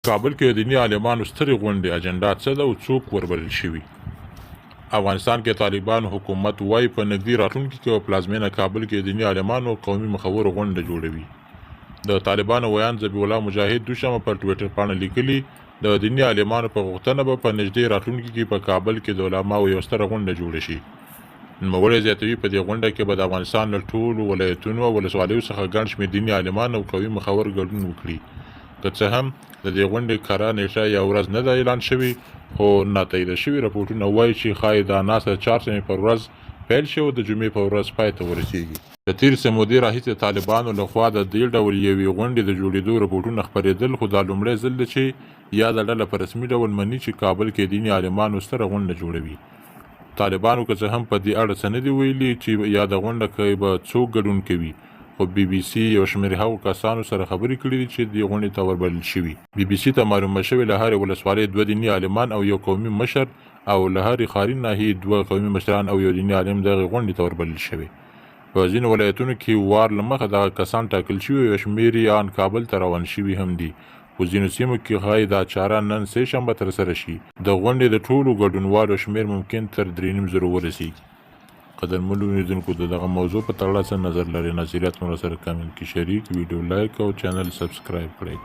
کابل کې د دیني عالمانو سترې غونډې اجنډا څه ده او څوک وربلل شوي؟ افغانستان کې طالبان حکومت وايي په نږدې راتلونکي کې په پلازمینه کابل کې د دیني عالمانو قومي مخورو غونډه جوړوي. د طالبانو ویان ذبیح الله مجاهد دوشنبه پر ټویټر باندې لیکلي د دیني عالمانو په غوښتنه به په نږدې راتلونکي کې په کابل کې د علماو یو ستره غونډه جوړه شي. نوموړی زیاتوي په دې غونډه کې به د افغانستان له ټولو ولایتونو او ولسوالیو څخه ګڼ شمېر دیني عالمان او قومي مخور ګډون وکړي. که څه هم د دې غونډې کره نیټه یا ورځ نه ده اعلان شوې، خو ناتاییده شوي راپورټونه وایي چې ښایي دا ناسته د چهارشنبې پر ورځ پیل شي او د جمعې په ورځ پای ته ورسېږي. د تېرې څه مودې راهیسې طالبانو لخوا د دې ډول یوې غونډې د جوړېدو راپورټونه خپرېدل، خو دا لومړی ځل ده چې یاده ډله په رسمي ډول مني چې کابل کې دیني عالمانو ستره غونډه جوړوي. طالبانو که څه هم په دې اړه څه نه دي ویلي چې یاده غونډه کې به څوک ګډون کوي، خو بي بي سي یو شمېر هغو کسانو سره خبرې کړي دي چې دې غونډې ته وربلل شوي. بي بي سي ته معلومه شوې له هرې ولسوالۍ 2 دیني عالمان او یو قومي مشر او له هرې ښاري ناحیې 2 قومي مشران او یو دیني عالم دغې غونډې ته وربلل شوي. په ځینو ولایتونو کې وار له مخه دغه کسان ټاکل شوي او یو شمېر یې ان کابل ته روان شوي هم دي. په ځینو سیمو کې ښایي دا چاره نن سه شنبه ترسره شي. د غونډې د ټولو ګډونوالو شمېر ممکن تر 3.5 ورسیږي. قدرمنو لیدونکو د دغه موضوع په تړاو څه نظر لري؟ نظریات مو سره کامنټ کې شریک، ویډیو لایک او چینل سبسکرایب کړئ.